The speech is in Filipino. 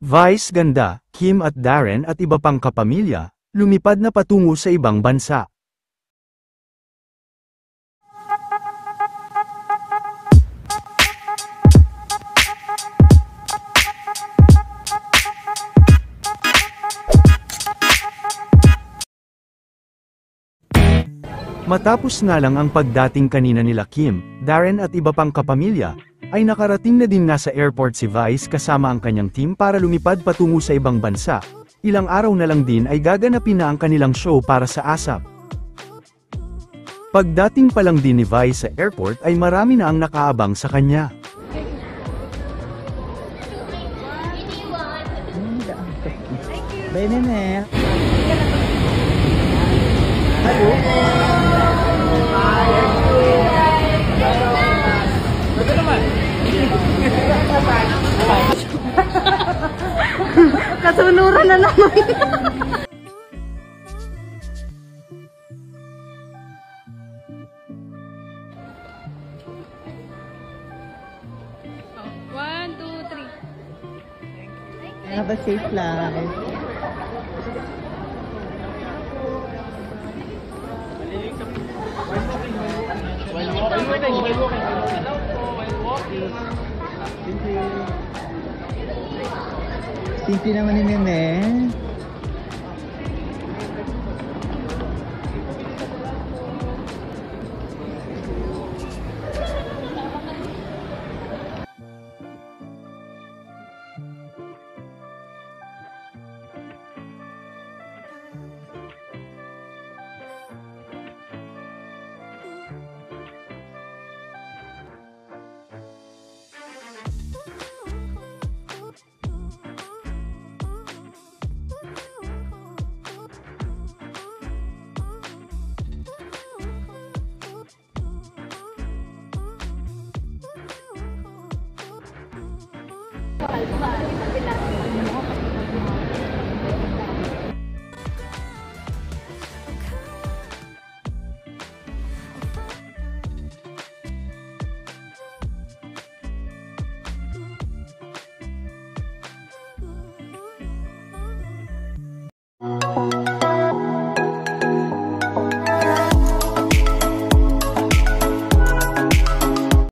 Vice Ganda, Kim at Darren at iba pang kapamilya, lumipad na patungo sa ibang bansa. Matapos nga lang ang pagdating kanina nila Kim, Darren at iba pang kapamilya, ay nakarating na din nga sa airport si Vice kasama ang kanyang team para lumipad patungo sa ibang bansa. Ilang araw na lang din ay gaganapin na ang kanilang show para sa ASAP. Pagdating pa lang din ni Vice sa airport ay marami na ang nakaabang sa kanya. Benene. Kasunuran na naman. One, two, three. Have a safe flight. Simple naman ni Nene. Thank you.